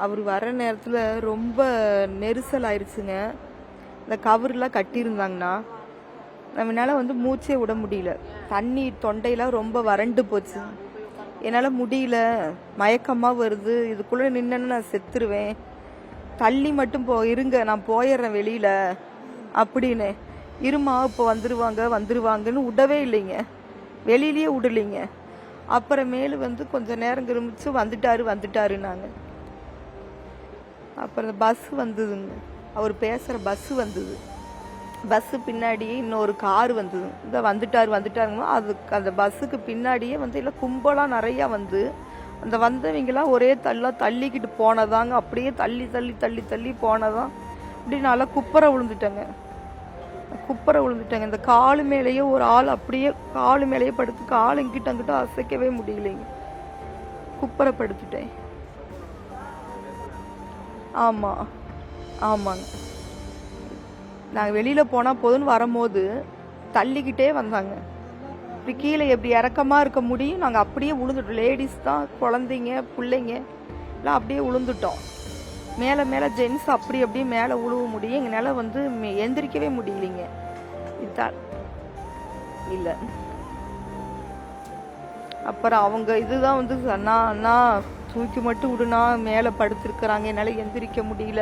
அவர் வர நேரத்தில் ரொம்ப நெரிசல் ஆயிடுச்சுங்க. இந்த கவர்லாம் கட்டியிருந்தாங்கண்ணா நம்மளால வந்து மூச்சே விட முடியல. தண்ணி தொண்டையெல்லாம் ரொம்ப வறண்டு போச்சு. என்னால் முடியல, மயக்கமாக வருது, இதுக்குள்ளே நின்னேன்னு நான் செத்துருவேன், தள்ளி மட்டும் இருங்க நான் போயிடுறேன் வெளியில் அப்படின்னு. இருமா இப்போ வந்துருவாங்கன்னு விடவே இல்லைங்க, வெளியிலேயே விடலைங்க. அப்புறமேலு வந்து கொஞ்சம் நேரம் கிருமிச்சு வந்துட்டாருன்னாங்க. அப்புறம் பஸ் வந்ததுங்க, அவர் பேசுகிற பஸ்ஸு வந்தது. பஸ்ஸு பின்னாடியே இன்னொரு கார் வந்தது. இந்த வந்துட்டாருங்க. அந்த பஸ்ஸுக்கு பின்னாடியே வந்து இல்லை கும்பலாக நிறையா வந்து அந்த வந்தவங்களாம் ஒரே தள்ளிக்கிட்டு போனதாங்க. அப்படியே தள்ளி தள்ளி தள்ளி தள்ளி போனதான். அப்படி நல்லா குப்பரை விழுந்துட்டேங்க. இந்த காலு மேலேயே ஒரு ஆள் அப்படியே காலு மேலேயே படுத்து கால் இங்கிட்ட அங்கிட்ட அசைக்கவே முடியலைங்க. குப்பரை படுத்துட்டேன். ஆமாங்க. நாங்கள் வெளியில் போனால் போதுன்னு வரும்போது தள்ளிக்கிட்டே வந்தாங்க. இப்படி கீழே எப்படி இறக்கமாக இருக்க முடியும், நாங்கள் அப்படியே விழுந்துட்டோம். லேடிஸ் தான், குழந்தைங்க பிள்ளைங்க எல்லாம் அப்படியே விழுந்துட்டோம். மேலே ஜென்ஸ் அப்படியே மேலே உழுவ முடியும், எங்களால் வந்து எந்திரிக்கவே முடியலைங்க. இதுதான் இல்லை. அப்புறம் அவங்க இதுதான் வந்து அண்ணா தூக்கி மட்டும் விடுனா, மேலே படுத்துருக்குறாங்க, என்னால் எந்திரிக்க முடியல,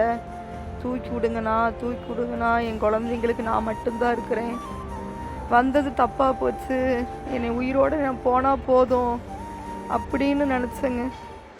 தூக்கி விடுங்கண்ணா, என் குழந்தைங்களுக்கு நான் மட்டும்தான் இருக்கிறேன், வந்தது தப்பாக போச்சு, என்னை உயிரோடு நான் போனால் போதும் அப்படின்னு நினச்சேங்க.